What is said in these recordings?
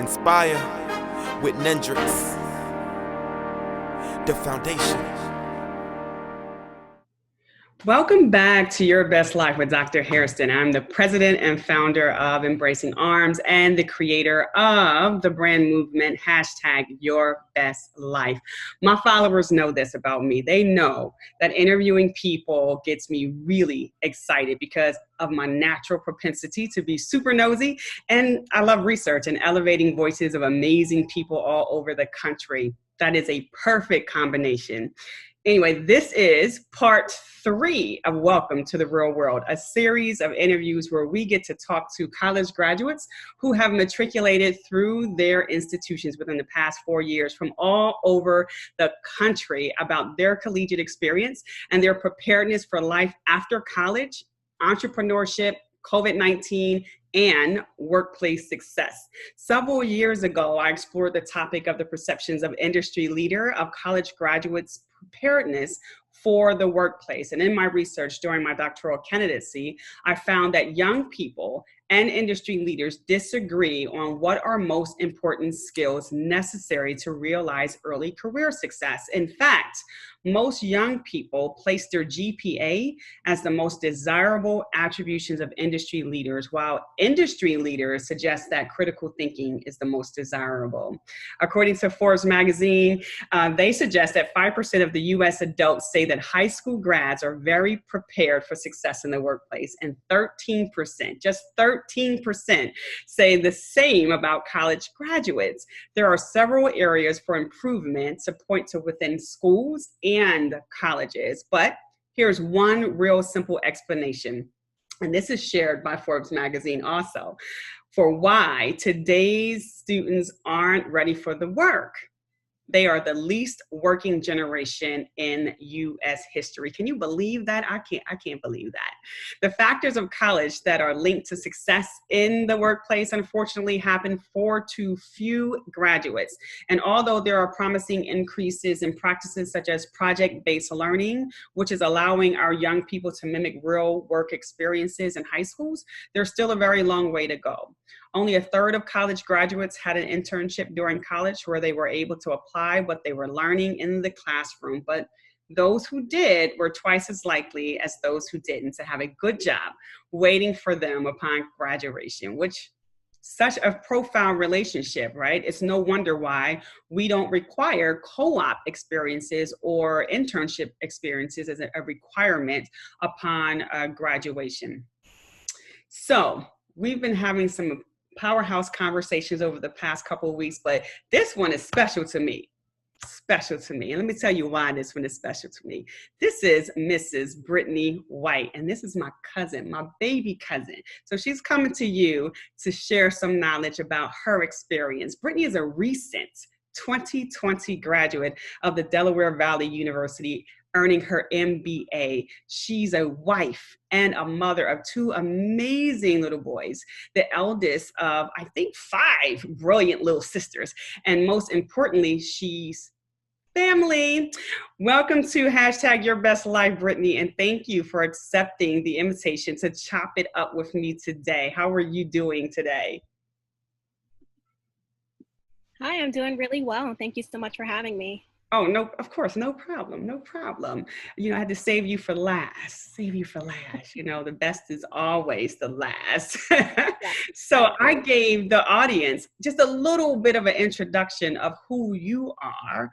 Inspire with Nendrix, the foundation. Welcome back to Your Best Life with Dr. Hairston. I'm the president and founder of Embracing Arms and the creator of the brand movement, #YourBestLife. My followers know this about me. They know that interviewing people gets me really excited because of my natural propensity to be super nosy. And I love research and elevating voices of amazing people all over the country. That is a perfect combination. Anyway, this is part 3 of Welcome to the Real World, a series of interviews where we get to talk to college graduates who have matriculated through their institutions within the past 4 years from all over the country about their collegiate experience and their preparedness for life after college, entrepreneurship, COVID-19, and workplace success. Several years ago, I explored the topic of the perceptions of industry leader of college graduates' preparedness for the workplace. And in my research during my doctoral candidacy, I found that young people and industry leaders disagree on what are most important skills necessary to realize early career success. In fact, most young people place their GPA as the most desirable attributions of industry leaders, while industry leaders suggest that critical thinking is the most desirable. According to Forbes magazine, they suggest that 5% of the US adults say that high school grads are very prepared for success in the workplace, and 13%, just 13%, say the same about college graduates. There are several areas for improvement to point to within schools and colleges, but here's one real simple explanation, and this is shared by Forbes magazine also, for why today's students aren't ready for the work. They are the least working generation in U.S. history. Can you believe that? I can't believe that. The factors of college that are linked to success in the workplace, unfortunately, happen for too few graduates. And although there are promising increases in practices such as project-based learning, which is allowing our young people to mimic real work experiences in high schools, there's still a very long way to go. Only a third of college graduates had an internship during college where they were able to apply what they were learning in the classroom. But those who did were twice as likely as those who didn't to have a good job waiting for them upon graduation, which such a profound relationship, right? It's no wonder why we don't require co-op experiences or internship experiences as a requirement upon graduation. So we've been having some powerhouse conversations over the past couple of weeks, but this one is special to me. And let me tell you why this one is special to me. This is Mrs. Brittany White, and this is my cousin, my baby cousin. So she's coming to you to share some knowledge about her experience. Brittany is a recent 2020 graduate of the Delaware Valley University, earning her MBA. She's a wife and a mother of 2 amazing little boys, the eldest of, I think, 5 brilliant little sisters. And most importantly, she's family. Welcome to #YourBestLife, Brittany, and thank you for accepting the invitation to chop it up with me today. How are you doing today? Hi, I'm doing really well. Thank you so much for having me. Oh, no, of course, no problem. You know, I had to save you for last. You know, the best is always the last. So I gave the audience just a little bit of an introduction of who you are.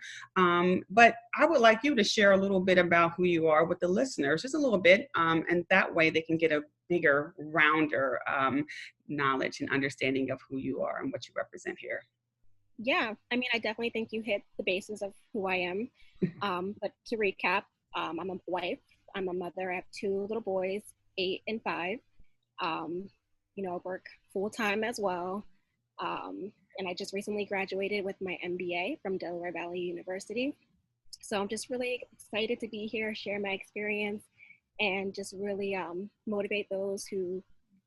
But I would like you to share a little bit about who you are with the listeners, just a little bit. And that way they can get a bigger, rounder knowledge and understanding of who you are and what you represent here. Yeah, I mean, I definitely think you hit the basis of who I am. But to recap, I'm a wife, I'm a mother, I have 2 little boys, 8 and 5. You know, I work full-time as well. And I just recently graduated with my MBA from Delaware Valley University. So I'm just really excited to be here, share my experience, and just really motivate those who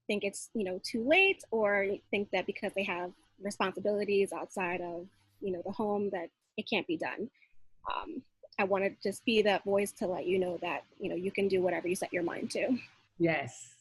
think it's, you know, too late, or think that because they have responsibilities outside of, you know, the home that it can't be done. I want to just be that voice to let you know that, you know, you can do whatever you set your mind to. Yes.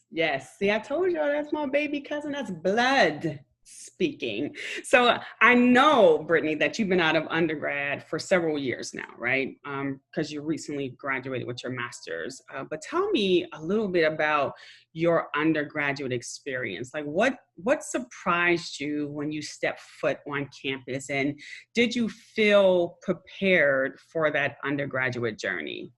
See, I told you that's my baby cousin. That's blood. speaking. So I know, Brittany, that you've been out of undergrad for several years now, right? Because you recently graduated with your master's. But tell me a little bit about your undergraduate experience. Like, what surprised you when you stepped foot on campus, and did you feel prepared for that undergraduate journey?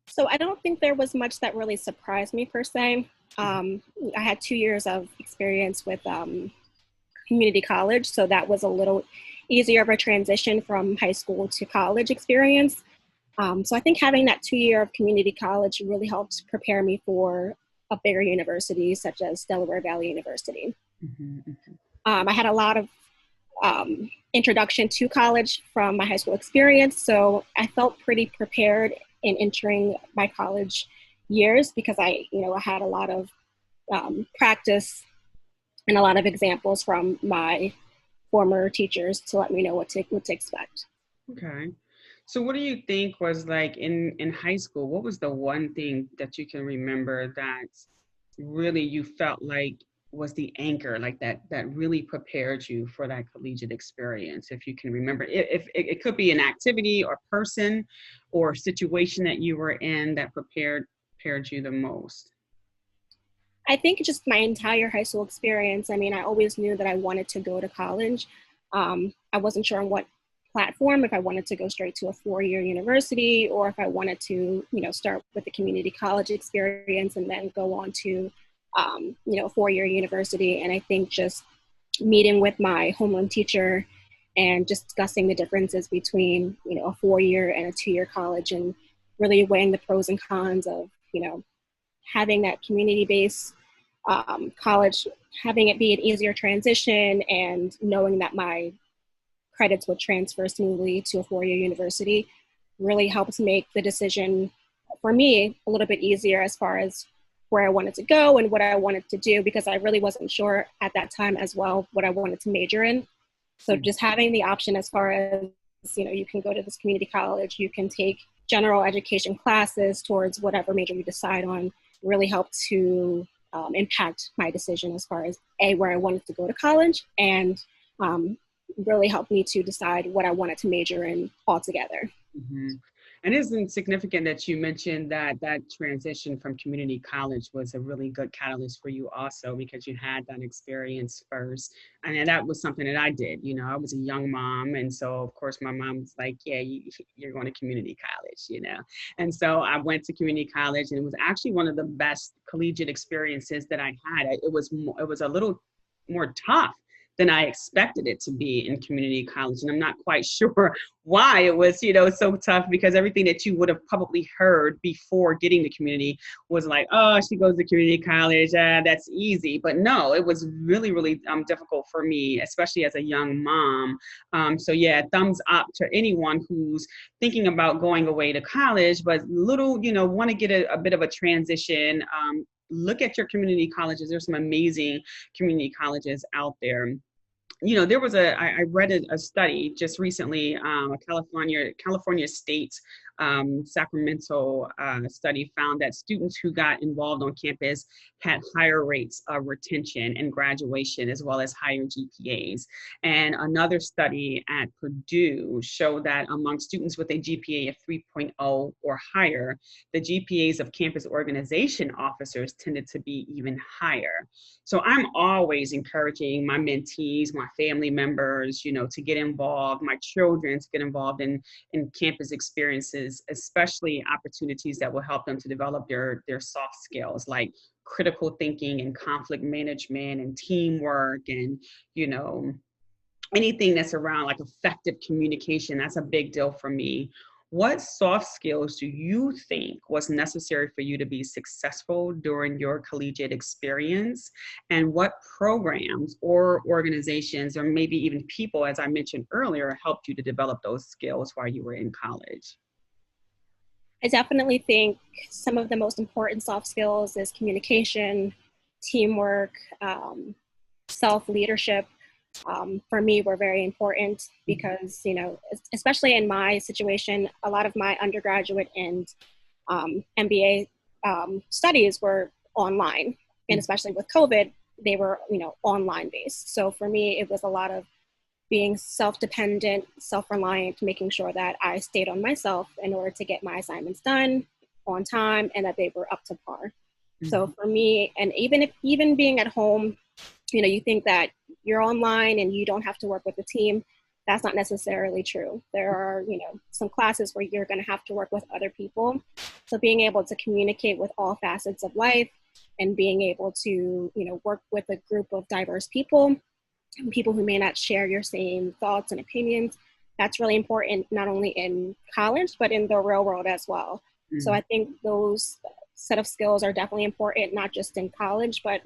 So I don't think there was much that really surprised me per se. I had 2 years of experience with community college, so that was a little easier of a transition from high school to college experience. So I think having that 2 year of community college really helped prepare me for a bigger university such as Delaware Valley University. Mm-hmm. I had a lot of introduction to college from my high school experience, so I felt pretty prepared in entering my college years because I had a lot of practice and a lot of examples from my former teachers to let me know what to expect. Okay. So what do you think was like in high school? What was the one thing that you can remember that really you felt like was the anchor, like that really prepared you for that collegiate experience? If you can remember, if it could be an activity or person or situation that you were in that prepared you the most. I think just my entire high school experience. I mean, I always knew that I wanted to go to college. I wasn't sure on what platform, if I wanted to go straight to a 4 year university or if I wanted to, start with the community college experience and then go on to, a 4 year university. And I think just meeting with my homeroom teacher and just discussing the differences between, a 4 year and a 2 year college and really weighing the pros and cons of, having that community-based college, having it be an easier transition and knowing that my credits would transfer smoothly to a 4 year university really helps make the decision for me a little bit easier as far as where I wanted to go and what I wanted to do, because I really wasn't sure at that time as well what I wanted to major in. So just having the option as far as, you can go to this community college, you can take general education classes towards whatever major you decide on, really helped to impact my decision as far as where I wanted to go to college and really helped me to decide what I wanted to major in altogether. Mm-hmm. And isn't significant that you mentioned that transition from community college was a really good catalyst for you also, because you had that experience first. And that was something that I did. I was a young mom. And so, of course, my mom was like, yeah, you're going to community college, And so I went to community college, and it was actually one of the best collegiate experiences that I had. It was a little more tough than I expected it to be in community college. And I'm not quite sure why it was, so tough, because everything that you would have probably heard before getting to community was like, oh, she goes to community college, that's easy. But no, it was really, really difficult for me, especially as a young mom. So yeah, thumbs up to anyone who's thinking about going away to college, but little, want to get a bit of a transition. Look at your community colleges. There's some amazing community colleges out there. There was I read a study just recently, a California State Sacramento study found that students who got involved on campus had higher rates of retention and graduation, as well as higher GPAs. And another study at Purdue showed that among students with a GPA of 3.0 or higher, the GPAs of campus organization officers tended to be even higher. So I'm always encouraging my mentees, my family members, to get involved, my children to get involved in campus experiences, especially opportunities that will help them to develop their soft skills like critical thinking and conflict management and teamwork and, anything that's around like effective communication. That's a big deal for me. What soft skills do you think was necessary for you to be successful during your collegiate experience? And what programs or organizations or maybe even people, as I mentioned earlier, helped you to develop those skills while you were in college? I definitely think some of the most important soft skills is communication, teamwork, self-leadership. For me, were very important because, especially in my situation, a lot of my undergraduate and MBA studies were online. And especially with COVID, they were, online based. So for me, it was a lot of being self-dependent, self-reliant, making sure that I stayed on myself in order to get my assignments done on time and that they were up to par. Mm-hmm. So for me, and even being at home, you think that you're online and you don't have to work with a team. That's not necessarily true. There are, some classes where you're going to have to work with other people. So being able to communicate with all facets of life and being able to, work with a group of diverse people who may not share your same thoughts and opinions, that's really important, not only in college, but in the real world as well. Mm-hmm. So I think those set of skills are definitely important, not just in college, but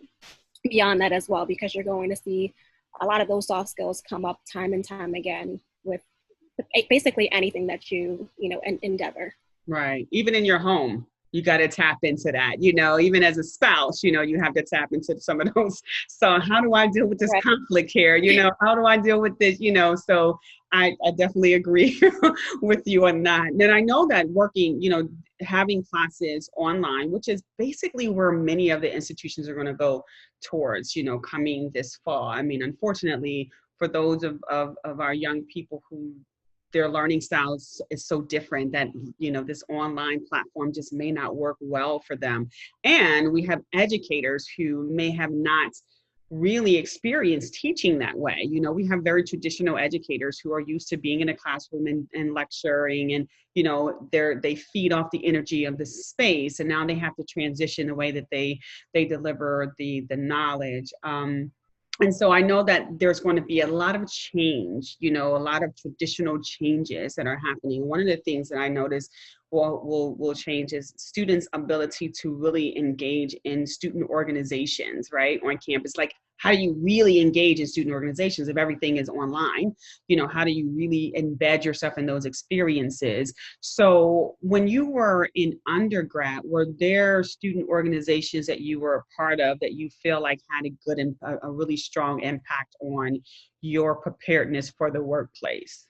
beyond that as well, because you're going to see a lot of those soft skills come up time and time again with basically anything that you endeavor. Right. Even in your home, you got to tap into that, even as a spouse, you have to tap into some of those. So how do I deal with this conflict here? How do I deal with this? So I definitely agree with you on that. And I know that working, having classes online, which is basically where many of the institutions are going to go towards, coming this fall. I mean, unfortunately, for those of our young people who their learning styles is so different that, this online platform just may not work well for them. And we have educators who may have not really experienced teaching that way. We have very traditional educators who are used to being in a classroom and lecturing and, they feed off the energy of the space. And now they have to transition the way that they deliver the knowledge. And so I know that there's going to be a lot of change, a lot of traditional changes that are happening. One of the things that I noticed will change is students' ability to really engage in student organizations, right, on campus. Like, how do you really engage in student organizations if everything is online? How do you really embed yourself in those experiences? So when you were in undergrad, were there student organizations that you were a part of that you feel like had a really strong impact on your preparedness for the workplace?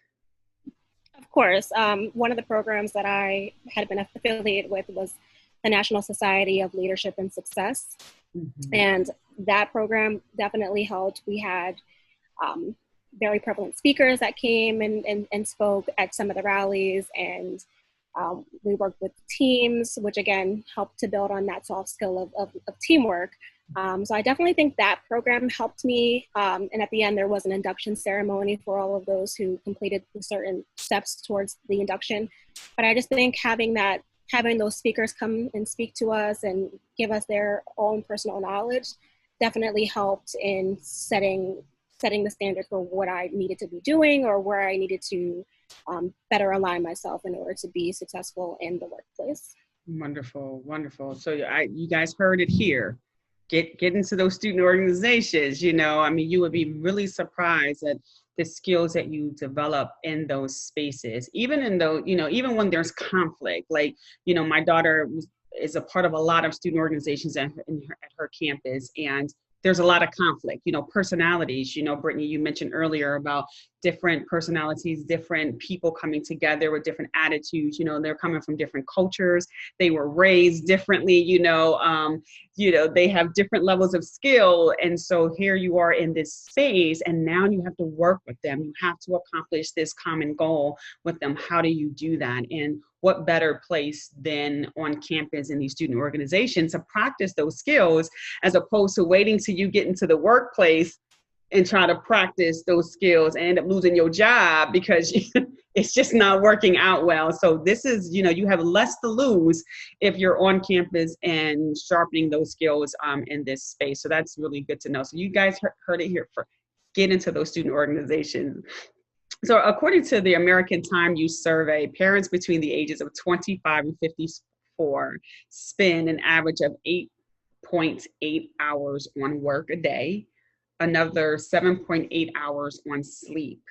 Of course. One of the programs that I had been affiliated with was the National Society of Leadership and Success. Mm-hmm. And that program definitely helped. We had very prevalent speakers that came and spoke at some of the rallies, and we worked with teams, which again helped to build on that soft skill of teamwork. So I definitely think that program helped me. And at the end, there was an induction ceremony for all of those who completed certain steps towards the induction. But I just think having those speakers come and speak to us and give us their own personal knowledge definitely helped in setting the standard for what I needed to be doing or where I needed to better align myself in order to be successful in the workplace. Wonderful, wonderful. So you guys heard it here. Get into those student organizations. I mean, you would be really surprised at the skills that you develop in those spaces, even even when there's conflict. Like, my daughter is a part of a lot of student organizations at her campus, and there's a lot of conflict, personalities. Brittany, you mentioned earlier about different personalities, different people coming together with different attitudes. They're coming from different cultures. They were raised differently, they have different levels of skill. And so here you are in this space, and now you have to work with them. You have to accomplish this common goal with them. How do you do that? And what better place than on campus in these student organizations to practice those skills, as opposed to waiting till you get into the workplace and try to practice those skills and end up losing your job because it's just not working out well. So this is, you have less to lose if you're on campus and sharpening those skills in this space. So that's really good to know. So you guys heard it here first. Get into those student organizations. So according to the American Time Use Survey, parents between the ages of 25 and 54 spend an average of 8.8 hours on work a day, another 7.8 hours on sleep,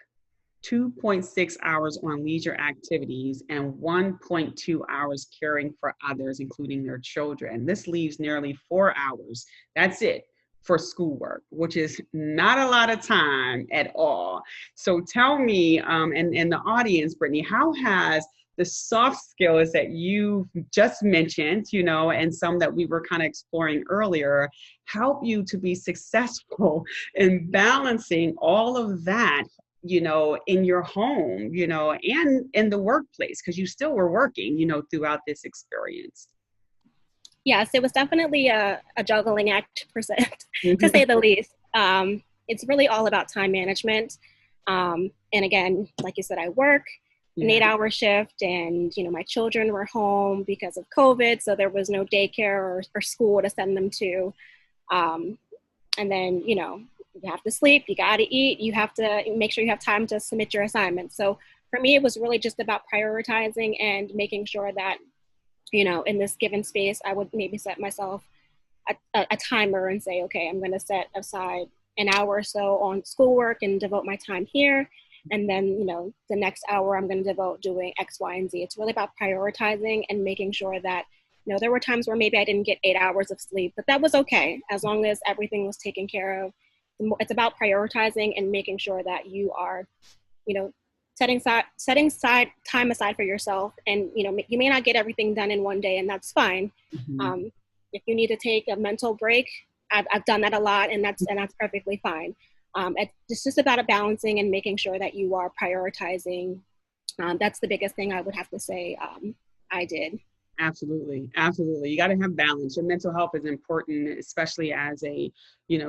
2.6 hours on leisure activities, and 1.2 hours caring for others, including their children. This leaves nearly 4 hours. That's it. For schoolwork, which is not a lot of time at all. So tell me, and the audience, Brittany, how has the soft skills that you just mentioned, and some that we were kind of exploring earlier, help you to be successful in balancing all of that, in your home, and in the workplace, because you still were working, throughout this experience. Yes, it was definitely a juggling act, to say the least. It's really all about time management. And again, like you said, I work an 8-hour shift, and my children were home because of COVID, so there was no daycare or school to send them to. And then you have to sleep, you got to eat, you have to make sure you have time to submit your assignments. So for me, it was really just about prioritizing and making sure that in this given space, I would maybe set myself a timer and say, okay, I'm going to set aside an hour or so on schoolwork and devote my time here. And then, the next hour I'm going to devote doing X, Y, and Z. It's really about prioritizing and making sure that, there were times where maybe I didn't get 8 hours of sleep, but that was okay, as long as everything was taken care of. It's about prioritizing and making sure that you are, setting time aside for yourself. And, you may not get everything done in one day, and that's fine. Mm-hmm. If you need to take a mental break, I've done that a lot, and that's perfectly fine. It's just about a balancing and making sure that you are prioritizing. That's the biggest thing I would have to say I did. Absolutely. Absolutely. You got to have balance. Your mental health is important, especially as a,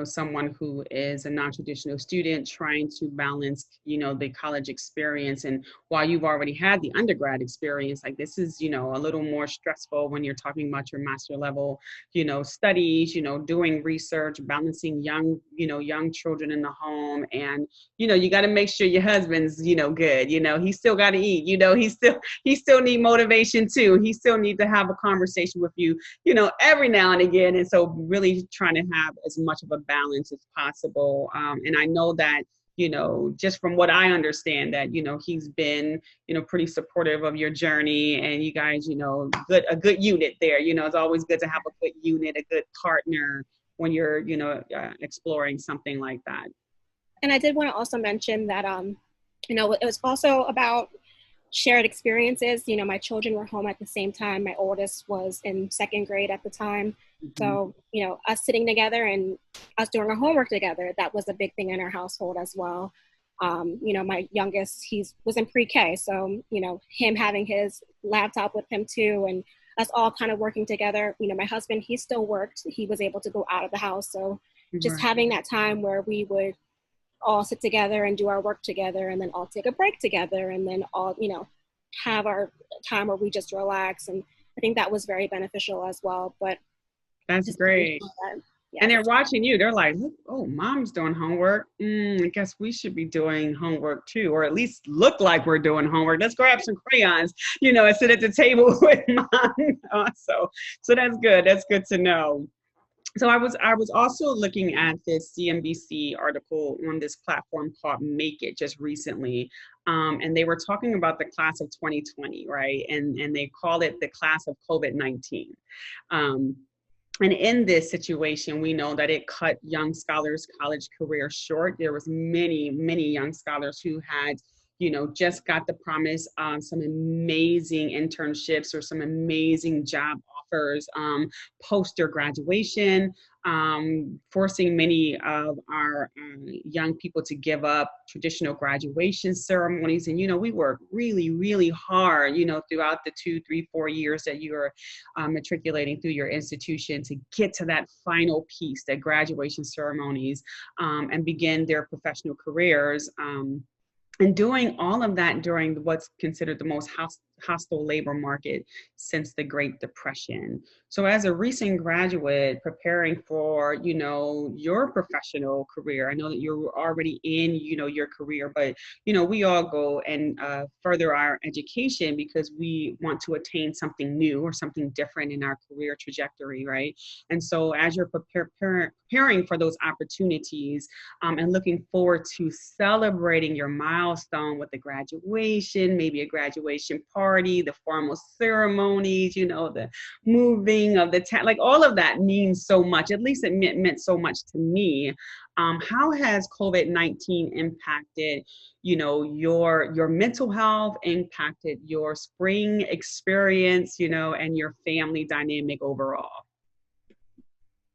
someone who is a non-traditional student trying to balance, the college experience. And while you've already had the undergrad experience, like this is, a little more stressful when you're talking about your master level, studies, doing research, balancing young children in the home. And, you got to make sure your husband's, good, he still got to eat, he still need motivation too. He still needs to have a conversation with you, every now and again. And so really trying to have as much of a balance as possible. And I know that, just from what I understand that, he's been, pretty supportive of your journey, and you guys, a good unit there. It's always good to have a good unit, a good partner when you're, exploring something like that. And I did want to also mention that, it was also about shared experiences. My children were home at the same time. My oldest was in 2nd grade at the time. Mm-hmm. So, us sitting together and us doing our homework together, that was a big thing in our household as well. My youngest, was in pre-K. So, him having his laptop with him too, and us all kind of working together. My husband, he still worked. He was able to go out of the house. So just having that time where we would all sit together and do our work together, and then all take a break together, and then all, have our time where we just relax. And I think that was very beneficial as well. But that's great. And they're watching you. They're like, oh, mom's doing homework. I guess we should be doing homework too, or at least look like we're doing homework. Let's grab some crayons, and sit at the table with mom. So that's good. That's good to know. So I was also looking at this CNBC article on this platform called Make It just recently. And they were talking about the class of 2020, right? And they call it the class of COVID-19. And in this situation, we know that it cut young scholars' college careers short. There was many, many young scholars who had just got the promise of some amazing internships or some amazing job offers post their graduation, forcing many of our young people to give up traditional graduation ceremonies. And, we work really, really hard, throughout the 2, 3, 4 years that you're matriculating through your institution to get to that final piece, that graduation ceremonies, and begin their professional careers. And doing all of that during what's considered the most hostile labor market since the Great Depression. So as a recent graduate preparing for, your professional career, I know that you're already in, your career, but, we all go and further our education because we want to attain something new or something different in our career trajectory, right? And so as you're preparing for those opportunities and looking forward to celebrating your milestone with a graduation, maybe a graduation party, party, the formal ceremonies, you know, the moving of the like all of that means so much. At least it meant so much to me. How has COVID-19 impacted, you know, your mental health, impacted your spring experience, you know, and your family dynamic overall?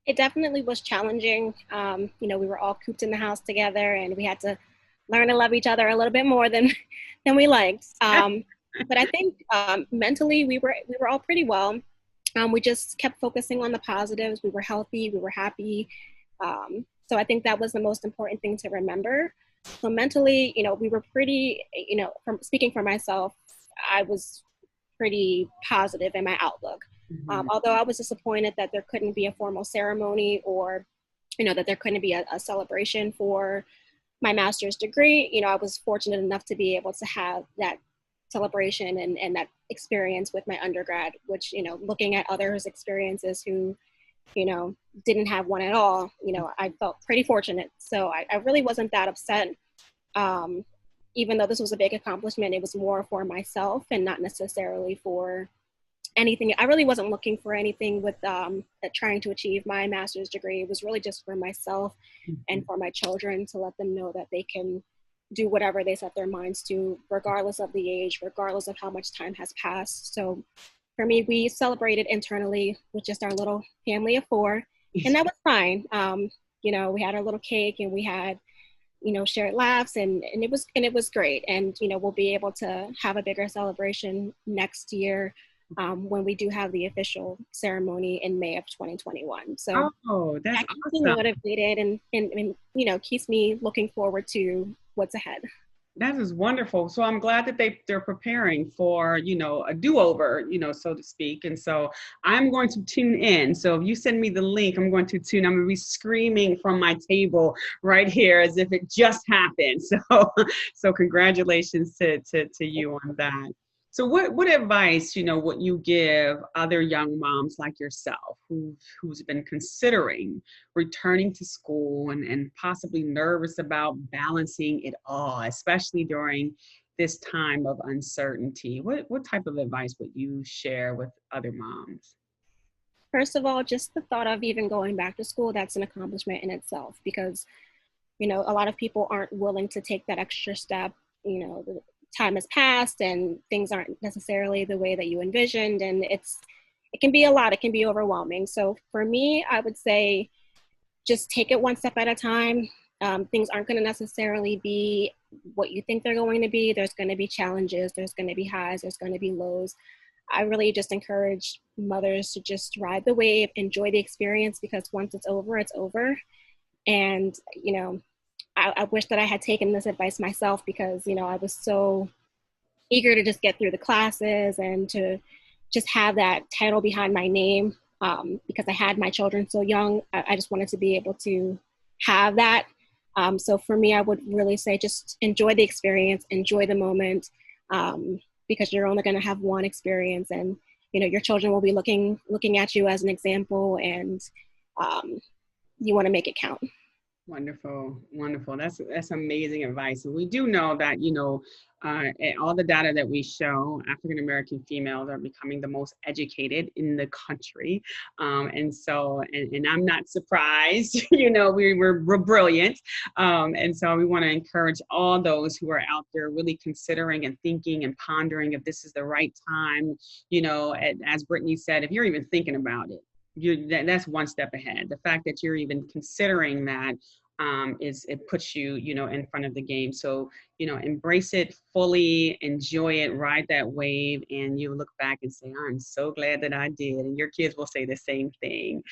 It definitely was challenging. You know, we were all cooped in the house together, and we had to learn to love each other a little bit more than we liked. But I think mentally we were all pretty well. We just kept focusing on the positives. We were healthy. We were happy. So I think that was the most important thing to remember. So mentally, you know, we were pretty. You know, from speaking for myself, I was pretty positive in my outlook. Although I was disappointed that there couldn't be a formal ceremony, or, you know, that there couldn't be a celebration for my master's degree. You know, I was fortunate enough to be able to have that celebration and that experience with my undergrad, which, you know, looking at others' experiences who, you know, didn't have one at all, you know, I felt pretty fortunate. So I really wasn't that upset. Even though this was a big accomplishment, it was more for myself and not necessarily for anything. I really wasn't looking for anything with trying to achieve my master's degree. It was really just for myself and for my children, to let them know that they can do whatever they set their minds to, regardless of the age, regardless of how much time has passed. So for me, we celebrated internally with just our little family of 4, and that was fine. You know, we had our little cake, and we had, you know, shared laughs, and it was great. And, you know, we'll be able to have a bigger celebration next year, when we do have the official ceremony in May of 2021. So That's that keeps me motivated, and, you know, keeps me looking forward to what's ahead. That is wonderful. So I'm glad that they're preparing for, you know, a do-over, you know, so to speak. And so I'm going to tune in. So if you send me the link, I'm going to tune. I'm going to be screaming from my table right here as if it just happened. So congratulations to you on that. So what advice, you know, would you give other young moms like yourself who's been considering returning to school and possibly nervous about balancing it all, especially during this time of uncertainty? What type of advice would you share with other moms? First of all, just the thought of even going back to school, that's an accomplishment in itself, because, you know, a lot of people aren't willing to take that extra step. You know, the time has passed and things aren't necessarily the way that you envisioned, and it can be a lot. It can be overwhelming. So for me, I would say just take it one step at a time. Things aren't going to necessarily be what you think they're going to be. There's going to be challenges. There's going to be highs. There's going to be lows. I really just encourage mothers to just ride the wave, enjoy the experience, because once it's over, it's over. And, you know, I wish that I had taken this advice myself, because, you know, I was so eager to just get through the classes and to just have that title behind my name, because I had my children so young. I just wanted to be able to have that. So for me, I would really say just enjoy the experience, enjoy the moment, because you're only going to have one experience, and, you know, your children will be looking at you as an example, and you want to make it count. Wonderful. That's amazing advice. And we do know that, you know, all the data that we show, African American females are becoming the most educated in the country. And so, and I'm not surprised, you know, we're brilliant. And so we want to encourage all those who are out there really considering and thinking and pondering if this is the right time. You know, as Brittany said, if you're even thinking about it, that's one step ahead. The fact that you're even considering that it puts you, you know, in front of the game. So, you know, embrace it fully, enjoy it, ride that wave, and you look back and say, I'm so glad that I did. And your kids will say the same thing.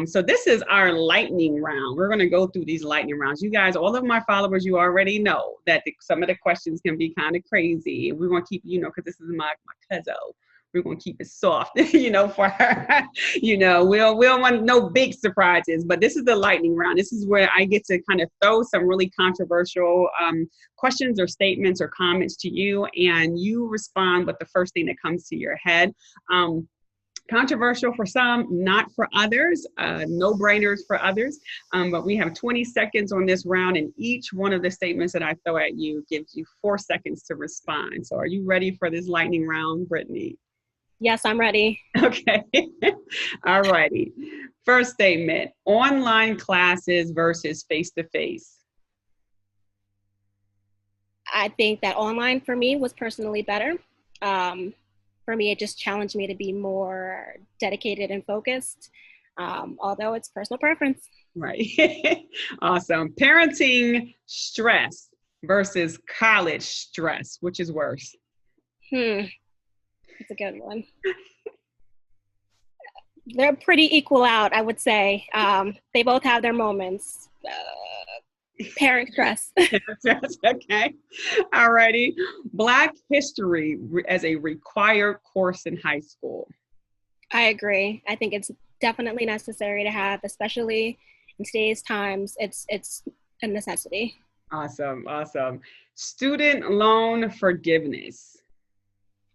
So this is our lightning round. We're going to go through these lightning rounds. You guys, all of my followers, you already know that some of the questions can be kind of crazy. We're going to keep, you know, because this is my cousin. We're going to keep it soft, you know, for her. You know, we don't want no big surprises, but this is the lightning round. This is where I get to kind of throw some really controversial questions or statements or comments to you, and you respond with the first thing that comes to your head. Controversial for some, not for others, no-brainers for others. But we have 20 seconds on this round, and each one of the statements that I throw at you gives you 4 seconds to respond. So are you ready for this lightning round, Brittany? Yes, I'm ready. Okay. All righty. First statement, online classes versus face-to-face. I think that online for me was personally better. For me, it just challenged me to be more dedicated and focused, although it's personal preference. Right. Awesome. Parenting stress versus college stress, which is worse? It's a good one. They're pretty equal out, I would say. They both have their moments. Parent stress. Okay. All righty. Black history as a required course in high school. I agree. I think it's definitely necessary to have, especially in today's times. It's a necessity. Awesome. Student loan forgiveness.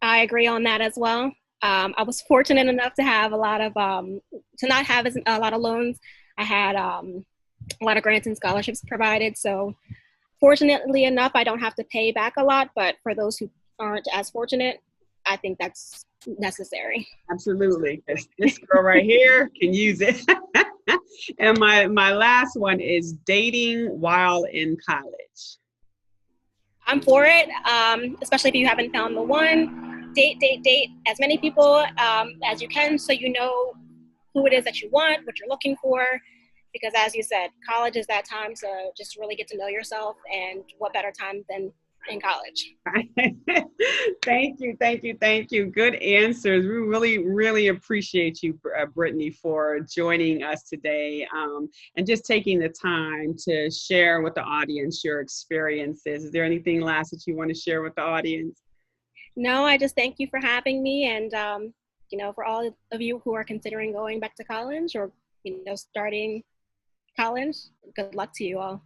I agree on that as well. I was fortunate enough to have a lot of to not have a lot of loans. I had a lot of grants and scholarships provided. So fortunately enough, I don't have to pay back a lot. But for those who aren't as fortunate, I think that's necessary. Absolutely. This girl right here can use it. And my last one is dating while in college. I'm for it, especially if you haven't found the one. Date as many people as you can, so you know who it is that you want, what you're looking for. Because as you said, college is that time to just really get to know yourself, and what better time than in college. Thank you. Good answers. We really appreciate you, Brittany, for joining us today and just taking the time to share with the audience your experiences. Is there anything last that you want to share with the audience? No, I just thank you for having me, and for all of you who are considering going back to college or starting college, good luck to you all.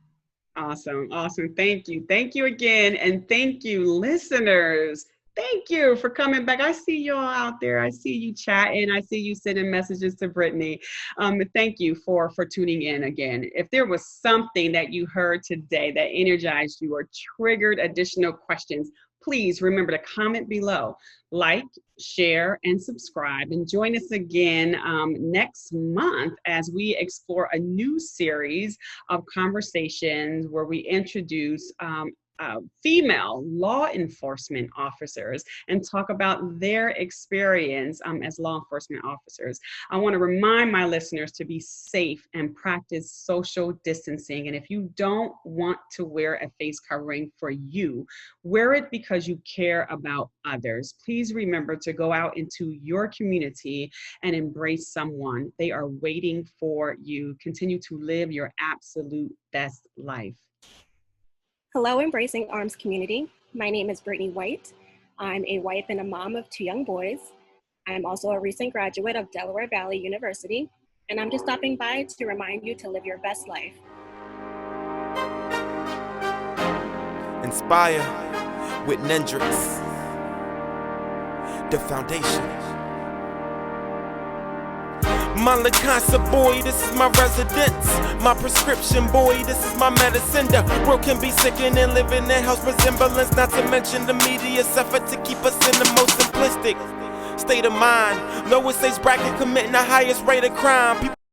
Awesome. Thank you again, and thank you, listeners. Thank you for coming back. I see you all out there. I see you chatting. I see you sending messages to Brittany. Thank you for tuning in again. If there was something that you heard today that energized you or triggered additional questions, please remember to comment below, like, share, and subscribe. And join us again next month as we explore a new series of conversations where we introduce female law enforcement officers and talk about their experience as law enforcement officers. I want to remind my listeners to be safe and practice social distancing. And if you don't want to wear a face covering for you, wear it because you care about others. Please remember to go out into your community and embrace someone. They are waiting for you. Continue to live your absolute best life. Hello, Embracing Arms community. My name is Brittany White. I'm a wife and a mom of 2 young boys. I'm also a recent graduate of Delaware Valley University, and I'm just stopping by to remind you to live your best life. Inspire with Nendrix. The foundation. My La Casa boy, this is my residence. My prescription boy, this is my medicine. The world can be sickening, living in house resemblance. Not to mention the media's effort to keep us in the most simplistic state of mind. Lowest age bracket committing the highest rate of crime.